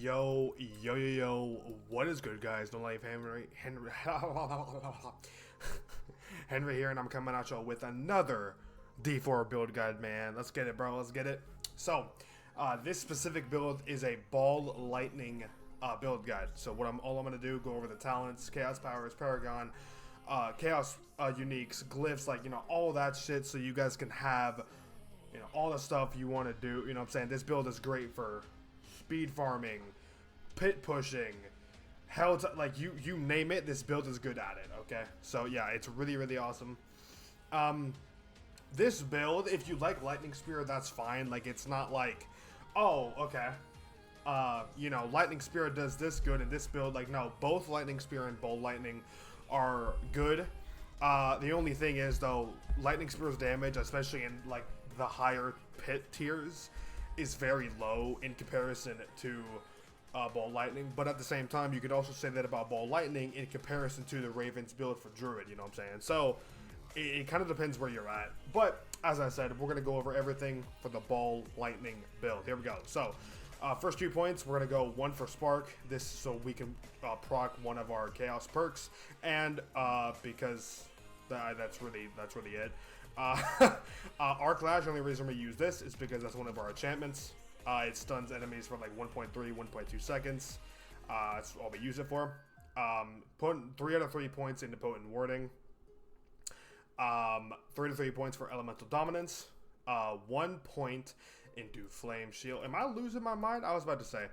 Yo, what is good, guys? No Life Henry Henry here, and I'm coming at y'all with another D4 build guide, man. Let's get it, bro. Let's get it. So, this specific build is a Ball Lightning build guide. So, all I'm gonna do, go over the talents, Chaos Powers, Paragon, Chaos Uniques, Glyphs, like, all that shit, so you guys can have, all the stuff you want to do. You know what I'm saying? This build is great for speed farming, pit pushing, like you name it, this build is good at it. Okay, so yeah, it's really awesome. This build, if you like Lightning Spear, that's fine. Like, it's not like, oh, okay, Lightning Spear does this good in this build. Like, no, both Lightning Spear and Ball Lightning are good. The only thing is, though, Lightning Spear's damage, especially in like the higher pit tiers, is very low in comparison to Ball Lightning. But at the same time, you could also say that about Ball Lightning in comparison to the Raven's build for Druid, you know what I'm saying? So it kind of depends where you're at. But as I said, we're going to go over everything for the Ball Lightning build. Here we go. So first 2 points, we're going to go 1 for Spark. This so we can proc one of our Chaos perks, and because that's really it. Arc Lash, the only reason we use this is because that's one of our enchantments. It stuns enemies for like 1.3, 1.2 seconds. That's all we use it for. Put 3 out of 3 points into Potent Warding. 3 to 3 points for Elemental Dominance. 1 point into Flame Shield. Am I losing my mind? I was about to say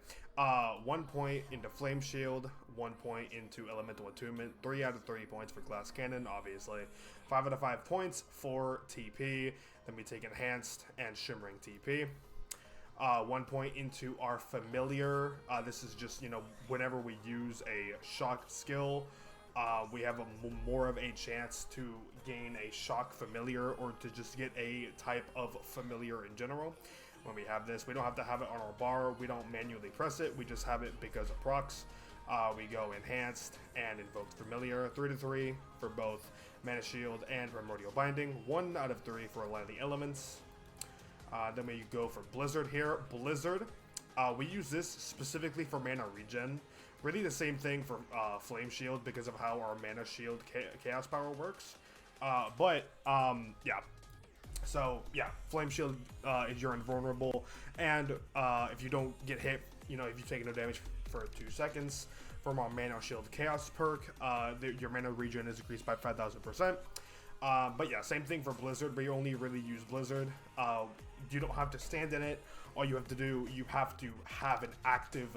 1 point into Flame Shield, 1 point into Elemental Attunement, 3 out of 3 points for Glass Cannon, obviously, 5 out of 5 points for TP. Then we take Enhanced and Shimmering TP. 1 point into our Familiar. This is just, whenever we use a Shock skill, we have more of a chance to gain a Shock Familiar, or to just get a type of Familiar in general. When we have this, we don't have to have it on our bar. We don't manually press it. We just have it because of procs. We go Enhanced and Invoked Familiar. 3 to 3 for both Mana Shield and Primordial Binding. 1 out of 3 for a lot of the elements. Then we go for Blizzard here. Blizzard. We use this specifically for mana regen. Really the same thing for Flame Shield because of how our Mana Shield Chaos Power works. Yeah. So, yeah, Flame Shield is you're invulnerable. And if you don't get hit, if you take no damage for 2 seconds from our Mana Shield Chaos perk, your mana regen is increased by 5,000%. But yeah, same thing for Blizzard. We only really use Blizzard. You don't have to stand in it. All you have to do, you have to have an active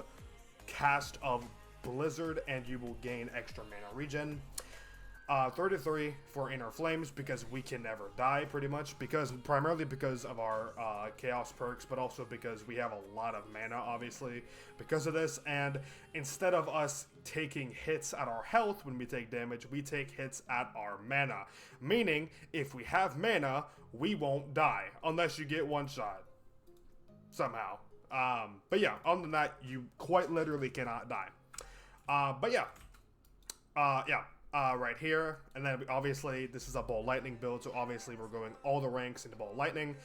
cast of Blizzard, and you will gain extra mana regen. 3 to 3 for Inner Flames, because we can never die, pretty much, primarily because of our Chaos perks, but also because we have a lot of mana, obviously, because of this. And instead of us taking hits at our health when we take damage, we take hits at our mana. Meaning, if we have mana, we won't die, unless you get one shot somehow. But yeah, other than that, you quite literally cannot die. Right here, and then obviously this is a Ball Lightning build, so obviously we're going all the ranks into Ball Lightning.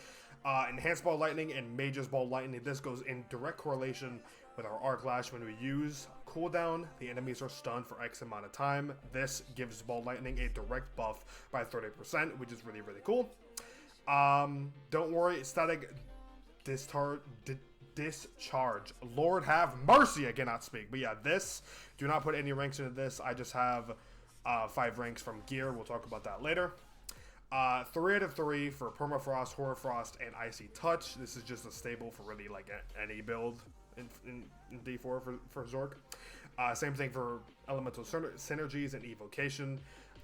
Enhanced Ball Lightning and Mage's Ball Lightning, this goes in direct correlation with our Arc Lash. When we use cooldown, the enemies are stunned for X amount of time. This gives Ball Lightning a direct buff by 30%, which is really cool. Don't worry, Static Discharge. Lord have mercy, I cannot speak. But yeah, this, do not put any ranks into this. I just have 5 ranks from gear. We'll talk about that later. 3 out of 3 for Permafrost, Hoarfrost, and Icy Touch. This is just a staple for really like any build in D4 for Sorc. Same thing for Elemental Synergies and Evocation.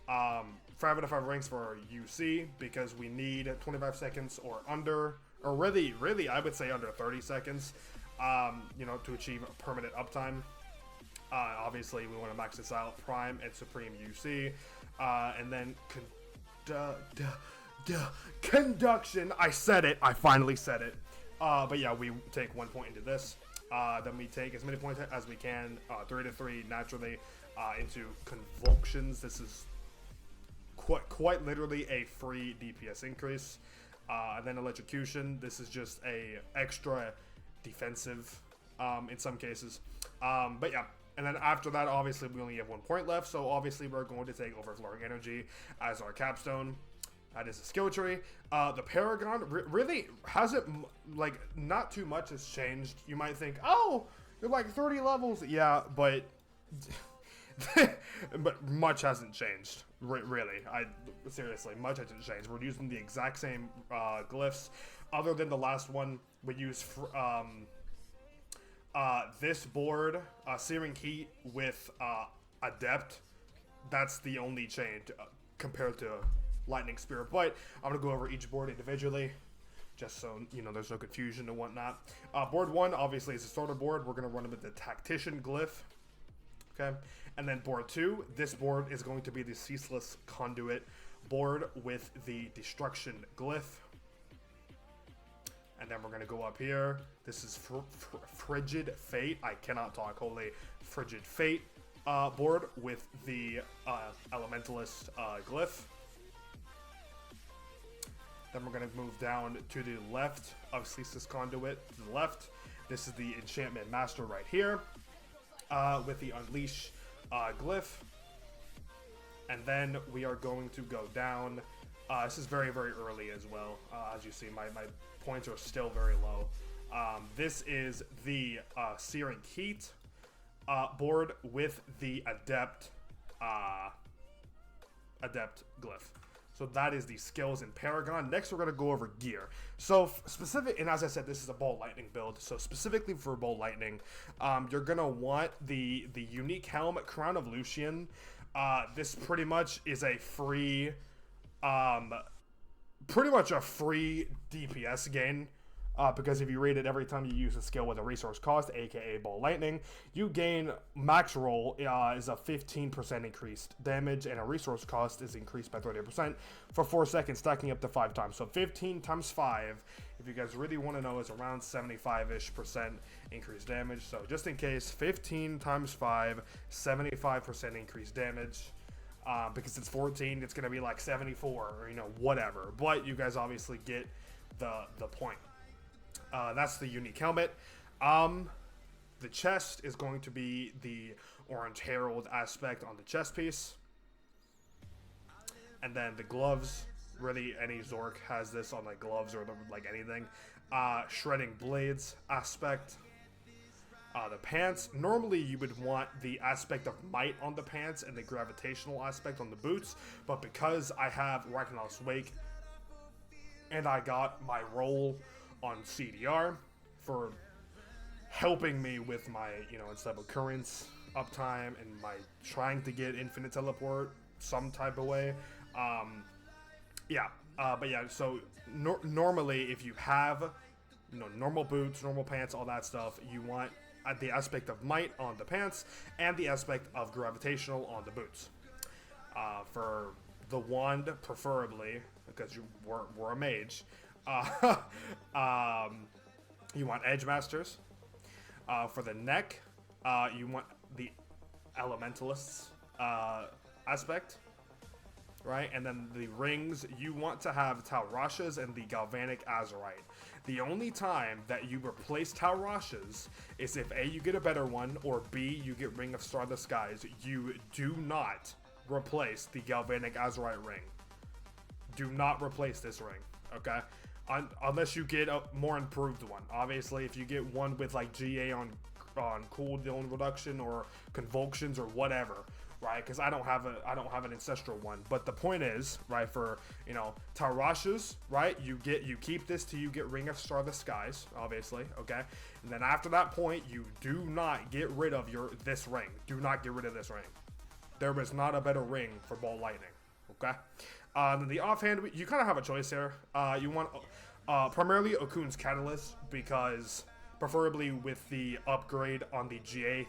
5 out of 5 ranks for UC, because we need 25 seconds or under, or really I would say under 30 seconds, to achieve permanent uptime. Obviously, we want to max this out, Prime and Supreme UC, and then Conduction. I said it. I finally said it. But yeah, we take 1 point into this. Then we take as many points as we can, 3 to 3 naturally, into Convulsions. This is quite literally a free DPS increase. And then Electrocution. This is just a extra defensive in some cases. But yeah. And then after that, obviously, we only have 1 point left. So obviously, we're going to take Overflowing Energy as our capstone. That is a skill tree. The Paragon really hasn't, like, not too much has changed. You might think, oh, you're like 30 levels. Yeah, but but much hasn't changed. Really, seriously, much hasn't changed. We're using the exact same glyphs, other than the last one we used. This board, Searing Heat with Adept. That's the only change compared to Lightning Spear. But I'm gonna go over each board individually, just so you know there's no confusion and whatnot. Board 1 obviously is a starter board. We're gonna run it with the Tactician glyph. Okay, and then board 2, this board is going to be the Ceaseless Conduit board with the Destruction glyph. And then we're going to go up here. This is Frigid Fate. I cannot talk. Holy Frigid Fate board with the Elementalist glyph. Then we're going to move down to the left of Ceaseless Conduit. To the left, this is the Enchantment Master right here. With the Unleash glyph. And then we are going to go down. This is very, very early as well. As you see, my points are still very low. This is the Searing Heat board with the Adept glyph. So that is the skills in Paragon. Next, we're going to go over gear. So specific, and as I said, this is a Ball Lightning build. So specifically for Ball Lightning, you're going to want the unique helmet, Crown of Lucian. This pretty much is a free, pretty much a free DPS gain. Because if you read it every time you use a skill with a resource cost, aka Ball Lightning, you gain max roll is a 15% increased damage, and a resource cost is increased by 30% for 4 seconds, stacking up to 5 times. So 15 times 5, if you guys really want to know, is around 75-ish% increased damage. So just in case, 15 times 5, 75% increased damage. Because it's 14, it's going to be like 74 or, you know, whatever. But you guys obviously get the point. That's the unique helmet. The chest is going to be the Orange Herald aspect on the chest piece. And then the gloves, really any Sorc has this on like gloves or like anything. Shredding Blades aspect. The pants, normally you would want the aspect of might on the pants and the gravitational aspect on the boots. But because I have Ragnaros Wake and I got my roll on CDR for helping me with my, you know, instead of occurrence uptime and my trying to get infinite teleport some type of way. But yeah, so normally if you have, you know, normal boots, normal pants, all that stuff, you want the aspect of might on the pants and the aspect of gravitational on the boots. For the wand, preferably, because we're a mage, you want Edge Masters. For the neck, you want the Elementalists aspect, right? And then the rings, you want to have Taurashas and the Galvanic Azurite. The only time that you replace Taurashas is if A, you get a better one, or B, you get Ring of Star the Skies. You do not replace the Galvanic Azurite ring. Do not replace this ring, okay? Unless you get a more improved one. Obviously, if you get one with like GA on cooldown reduction or convulsions or whatever, right? Because I don't have an ancestral one. But the point is, right, for, you know, Taurashas, right? You keep this till you get Ring of Star the Skies, obviously, okay? And then after that point, you do not get rid of this ring. Do not get rid of this ring. There is not a better ring for Ball Lightning, okay? Then the offhand, you kind of have a choice here. You want primarily Okun's Catalyst, because preferably with the upgrade on the GA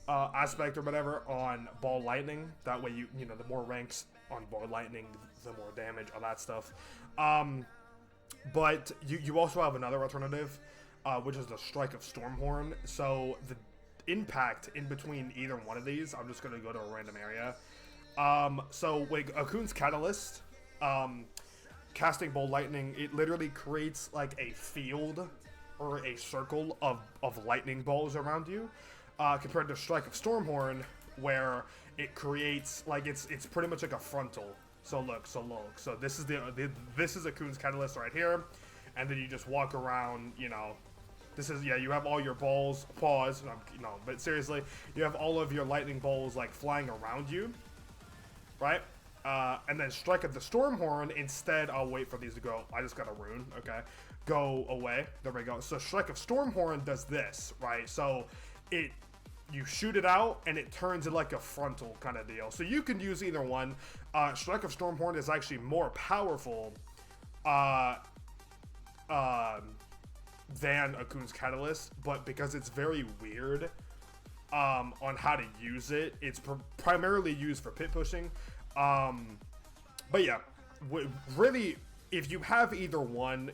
aspect or whatever on Ball Lightning. That way, you know, the more ranks on Ball Lightning, the more damage, all that stuff. But you also have another alternative, which is the Strike of Stormhorn. So the impact in between either one of these, I'm just going to go to a random area. So with Okun's Catalyst, casting Ball Lightning, it literally creates like a field or a circle of lightning balls around you, compared to Strike of Stormhorn, where it creates, like, it's pretty much like a frontal. So look, so this is this is a Kuhn's Catalyst right here, and then you just walk around, you know. This is, yeah, you have all your balls, but seriously, you have all of your lightning balls, like, flying around you, right? And then Strike of the Stormhorn, instead, I'll wait for these to go, I just got a rune, okay, go away, there we go. So Strike of Stormhorn does this, right? So you shoot it out, and it turns into like a frontal kind of deal. So you can use either one. Strike of Stormhorn is actually more powerful, than a Kuhn's Catalyst, but because it's very weird on how to use it, it's primarily used for pit pushing. But yeah, really, if you have either one,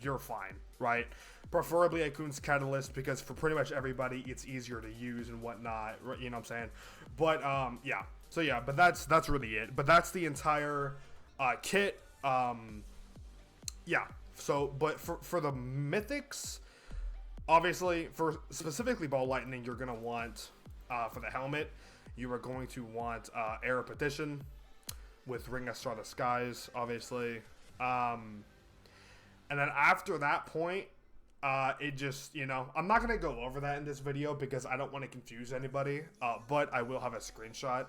you're fine, right? Preferably a Kuhn's Catalyst, because for pretty much everybody, it's easier to use and whatnot, you know what I'm saying? But yeah, so yeah, but that's really it. But that's the entire kit. Yeah. So, but for the mythics, obviously, for specifically Ball Lightning, you're going to want, for the helmet, you are going to want Air Petition with Ring of Star the Skies, obviously. And then after that point, it just, you know, I'm not going to go over that in this video because I don't want to confuse anybody, but I will have a screenshot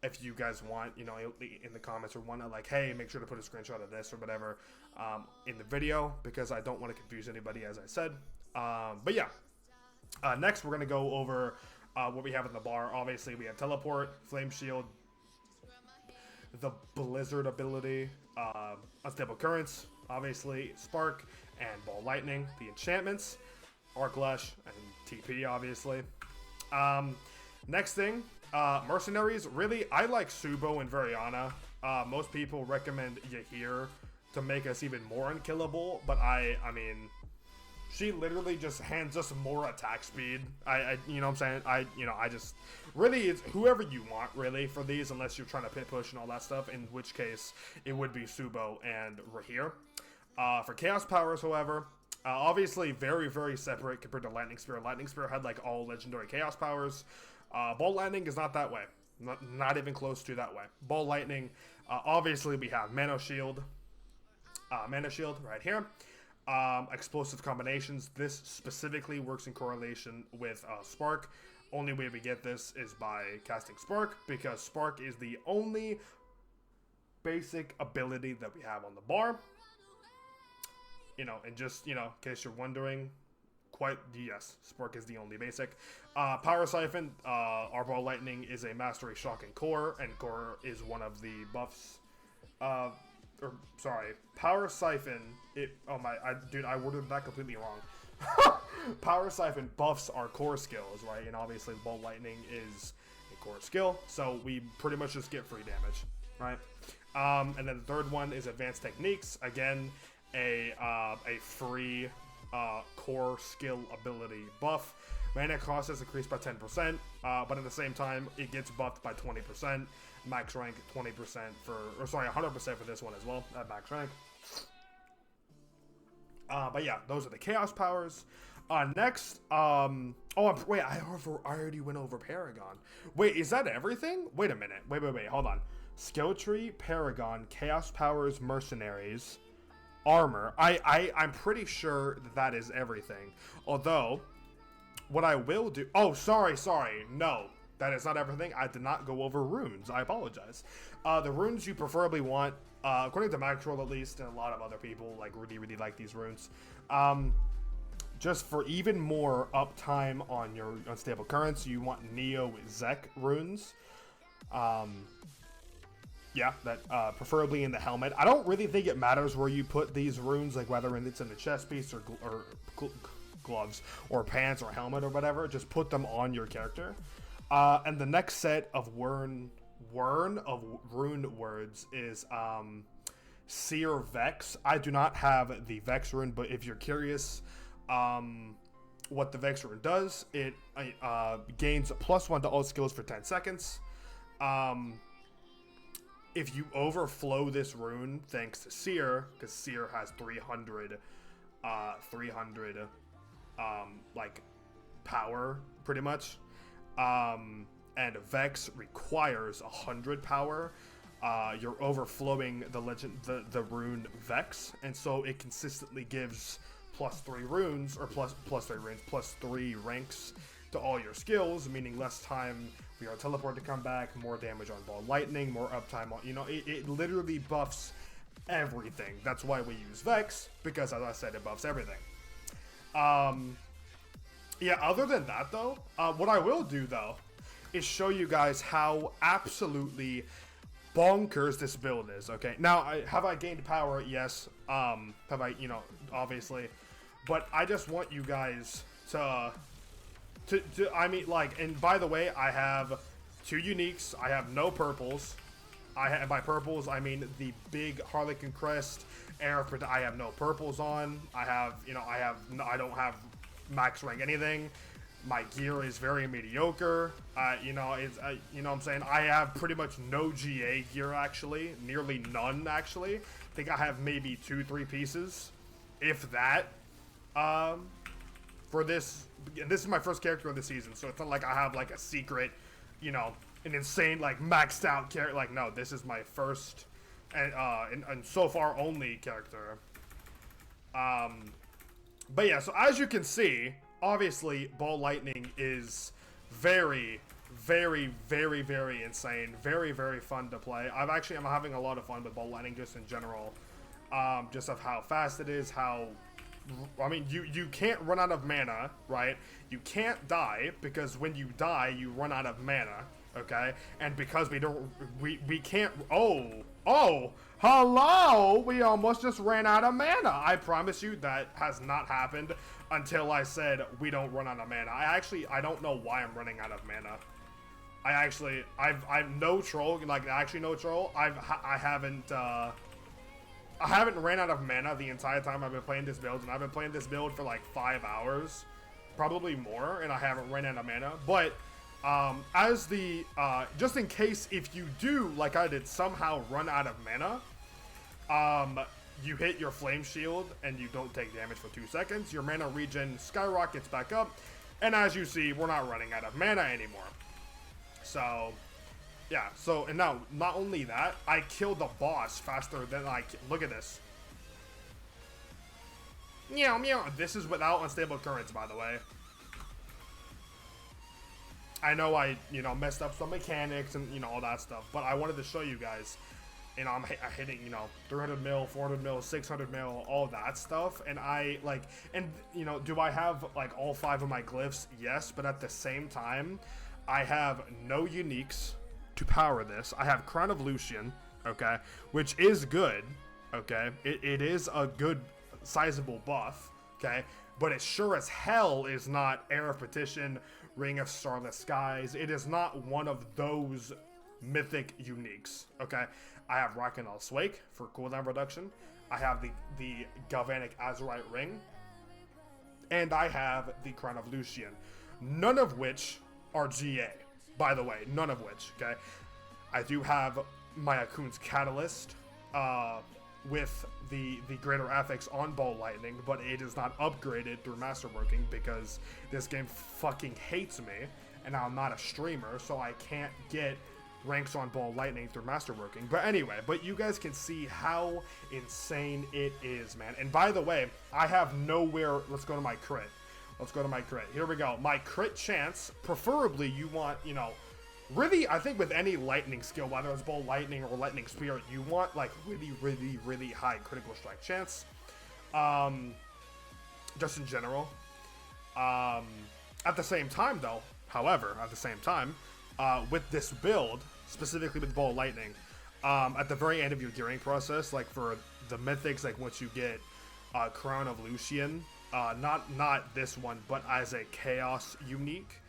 if you guys want, you know, in the comments or whatnot, like, hey, make sure to put a screenshot of this or whatever in the video, because I don't want to confuse anybody, as I said. But yeah, next we're going to go over what we have in the bar. Obviously, we have Teleport, Flame Shield, the Blizzard ability, Unstable Currents, obviously, Spark, and Ball Lightning, the enchantments, Arc Lash, and TP, obviously. Next thing, Mercenaries. Really, I like Subo and Variana. Most people recommend Yahir to make us even more unkillable, but I mean, she literally just hands us more attack speed. You know what I'm saying? I just, really, it's whoever you want, really, for these, unless you're trying to pit push and all that stuff, in which case, it would be Subo and Rahir. For Chaos Powers, however, obviously very, very separate compared to Lightning Spear. Lightning Spear had, like, all legendary Chaos Powers. Ball Lightning is not that way. Not even close to that way. Ball Lightning, obviously we have Mana Shield. Mana Shield right here. Explosive combinations. This specifically works in correlation with Spark. Only way we get this is by casting Spark, because Spark is the only basic ability that we have on the bar. You know, and just, you know, in case you're wondering, yes, Spark is the only basic. Power Siphon, our Ball Lightning is a Mastery Shock and Core is one of the buffs. Power Siphon, dude, I worded that completely wrong. Power Siphon buffs our core skills, right? And obviously Ball Lightning is a core skill, so we pretty much just get free damage, right? And then the third one is Advanced Techniques. Again, a free core skill ability buff. Mana cost is increased by 10%, but at the same time, it gets buffed by 20%. Max rank 20% 100% for this one as well at max rank. But yeah, those are the Chaos Powers. Next, wait, I already went over Paragon. Wait, is that everything? Wait a minute. Wait, hold on. Skill Tree, Paragon, Chaos Powers, Mercenaries, Armor. I'm pretty sure that is everything. Although, what I will do... Oh, sorry. No, that is not everything. I did not go over runes. I apologize. The runes you preferably want, according to Maxroll at least, and a lot of other people, like, really like these runes. Just for even more uptime on your unstable currents, you want Neo Zek runes. Yeah, that preferably in the helmet. I don't really think it matters where you put these runes, like whether it's in the chest piece or gloves or pants or helmet or whatever. Just put them on your character. And the next set of rune words is Seer Vex. I do not have the Vex rune, but if you're curious what the Vex rune does, it gains +1 to all skills for 10 seconds. If you overflow this rune, thanks to Seer, because Seer has 300 like power pretty much. And Vex requires 100 power. You're overflowing the rune Vex, and so it consistently gives +3 runes, or +3 ranks to all your skills, meaning less time for your teleport to come back, more damage on Ball Lightning, more uptime on, it literally buffs everything. That's why we use Vex, because as I said, it buffs everything. Yeah, other than that though, what I will do though is show you guys how absolutely bonkers this build is. Okay, now have I gained power? Yes. Have I, obviously, but I just want you guys to I mean, like, and by the way, I have 2 uniques. I have no purples. By purples I mean the big Harlequin crest, I have no purples on. I don't have max rank anything. My gear is very mediocre. What I'm saying? I have pretty much no GA gear, actually. Nearly none, actually. I think I have maybe 2-3 pieces, if that. For this, and this is my first character of the season, so it's not like I have like a secret, an insane like maxed out character. Like, no, this is my first and so far only character. But yeah, so as you can see, obviously, Ball Lightning is very, very, very, very insane. Very, very fun to play. I'm having a lot of fun with Ball Lightning just in general. Just of how fast it is, you can't run out of mana, right? You can't die, because when you die, you run out of mana, okay? And because we can't, hello! We almost just ran out of mana. I promise you that has not happened until I said we don't run out of mana. I don't know why I'm running out of mana. I'm no troll, like, actually no troll. I haven't ran out of mana the entire time I've been playing this build, and I've been playing this build for like 5 hours, probably more, and I haven't ran out of mana. But just in case if you do, like I did, somehow run out of mana, you hit your flame shield and you don't take damage for 2 seconds. Your mana regen skyrockets back up, and as you see, we're not running out of mana anymore. So yeah, and now, not only that, I killed the boss faster than look at this. Meow, meow. This is without unstable currents, by the way. I know I, messed up some mechanics and, all that stuff, but I wanted to show you guys, I'm hitting, 300 mil, 400 mil, 600 mil, all that stuff, and do I have, all 5 of my glyphs? Yes, but at the same time, I have no uniques to power this. I have Crown of Lucian, okay, which is good, okay, it is a good sizable buff, okay, but it sure as hell is not Air of Petition, Ring of Starless Skies. It is not one of those mythic uniques, okay. I have Rakanal's Wake for cooldown reduction. I have the Galvanic Azurite Ring, and I have the Crown of Lucian, none of which are GA. By the way, none of which, okay? I do have my Akun's Catalyst with the Greater Affix on Ball Lightning, but it is not upgraded through Masterworking because this game fucking hates me, and I'm not a streamer, so I can't get ranks on Ball Lightning through Masterworking. But anyway, you guys can see how insane it is, man. And by the way, I have nowhere. Let's go to my crit. Here we go. My crit chance, preferably you want, really, I think with any lightning skill, whether it's Ball Lightning or Lightning Spirit, you want, really, really, really high critical strike chance. Just in general. At the same time, though, with this build, specifically with Ball Lightning, at the very end of your gearing process, for the mythics, once you get Crown of Lucian, not this one, but as a Chaos unique,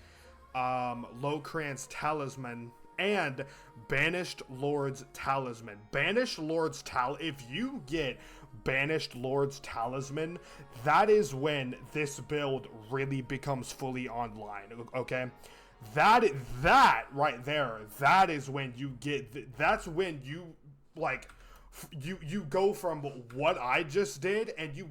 Locran's Talisman, and Banished Lord's Talisman. If you get Banished Lord's Talisman, that is when this build really becomes fully online, okay? That right there, that is when you get, that's when you, you go from what I just did, and you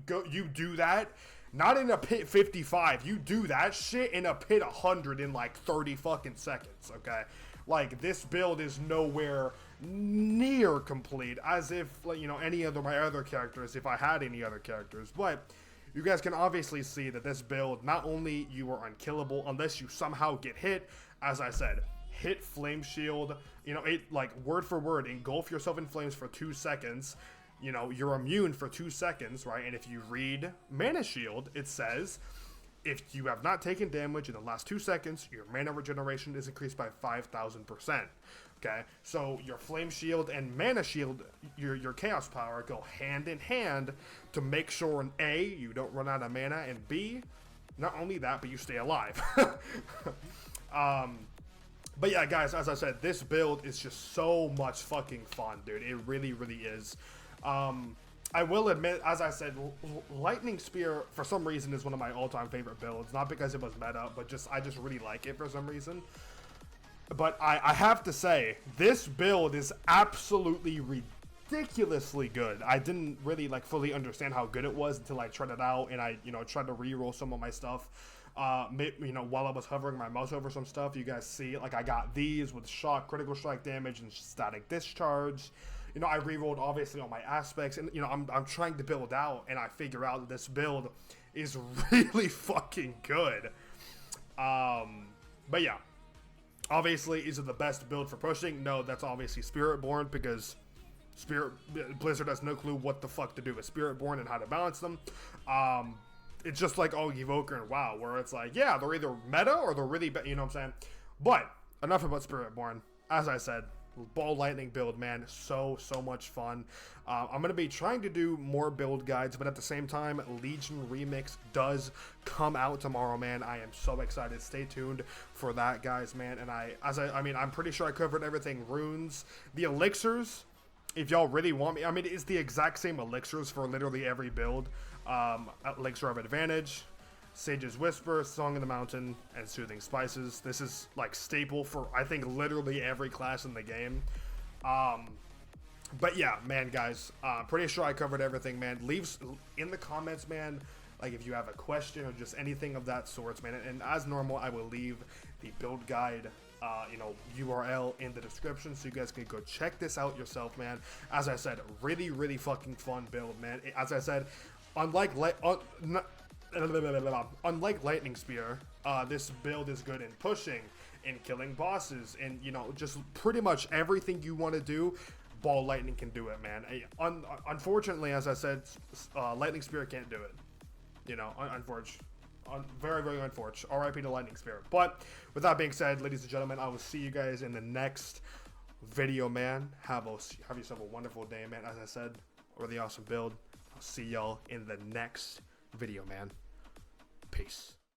do that, Not in a pit 55. You do that shit in a pit 100 in like 30 fucking seconds, okay? Like, this build is nowhere near complete, as if, like, you know, any of my other characters, if I had any other characters. But you guys can obviously see that this build, not only you are unkillable unless you somehow get hit, as I said, hit flame shield, you know, it, like, word for word, engulf yourself in flames for 2 seconds, you know, you're immune for 2 seconds, right? And if you read mana shield, it says, if you have not taken damage in the last 2 seconds, your mana regeneration is increased by 5,000%. Okay, so your flame shield and mana shield, your chaos power, go hand in hand to make sure, in A, you don't run out of mana, and B, not only that, but you stay alive. But yeah, guys, as I said, this build is just so much fucking fun, dude. It really, really is. I will admit, as I said, Lightning Spear, for some reason, is one of my all-time favorite builds. Not because it was meta, but I just really like it for some reason. But I have to say, this build is absolutely ridiculously good. I didn't really, like, fully understand how good it was until I tried it out, and I, you know, tried to re-roll some of my stuff. You know, while I was hovering my mouse over some stuff, you guys see, like, I got these with shock, critical strike damage, and static discharge. You know, I re-rolled obviously all my aspects, and, you know, I'm trying to build out, and I figure out that this build is really fucking good. But yeah, obviously, is it the best build for pushing? No, that's obviously Spiritborn, because Blizzard has no clue what the fuck to do with Spiritborn and how to balance them. It's just like Evoker and WoW, where it's like, yeah, they're either meta or they're really, you know what I'm saying? But enough about Spiritborn. As I said, Ball Lightning build, man, so much fun. I'm gonna be trying to do more build guides, but at the same time, Legion Remix does come out tomorrow, man. I am so excited. Stay tuned for that, guys, man. And I mean, I'm pretty sure I covered everything. Runes, the elixirs, if y'all really want me, I mean, it's the exact same elixirs for literally every build. Elixir of Advantage, Sage's Whisper, Song of the Mountain, and Soothing Spices. This is, like, staple for, I think, literally every class in the game. But yeah, man, guys, pretty sure I covered everything, man. Leave in the comments, man, like, if you have a question or just anything of that sort, man. And as normal, I will leave the build guide, you know, URL in the description, so you guys can go check this out yourself, man. As I said, really, really fucking fun build, man. As I said, unlike Lightning Spear, this build is good in pushing, in killing bosses, and, you know, just pretty much everything you want to do. Ball Lightning can do it, man. Unfortunately, as I said, Lightning Spear can't do it. You know, unfortunately. Very, very unfortunate. RIP to Lightning Spear. But with that being said, ladies and gentlemen, I will see you guys in the next video, man. Have yourself a wonderful day, man. As I said, really awesome build. I'll see y'all in the next video, man. Peace.